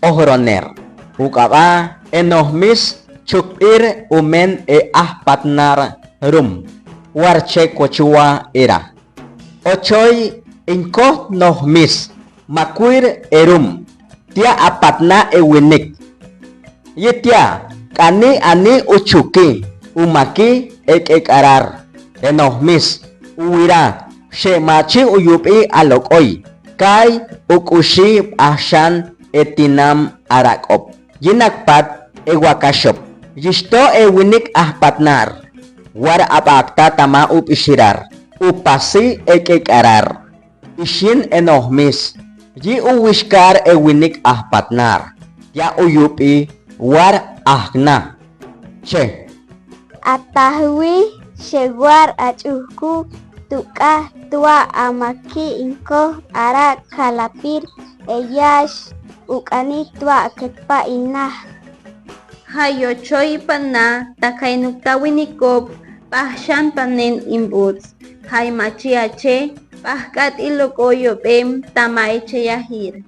Ojroner ukapa nojmis chukb'ir umen ajpatna'r warche kochua era ochoy inko nojmis makwir tia apatna winik yitia kani ani uchuki umaki ekekarar nojmis uwira shemachi uyupi alokoy kai ukushi ashan etinam arakop yinakpat ewakashop yisto winik ajpatna'r war apakta tama upishirar upasi ekekarar ishin nojmis yi uwishkar winik ajpatna'r ya uyupi war ahna che atahwi shewar achuhku tuka tua amaki inko ara kalapir eyash ukani tua ketpa inah hayo choy pana takay nuktawinikop pahsyan panen imbuts hay machiache pahkat ilokoyo pem tamay cheyahir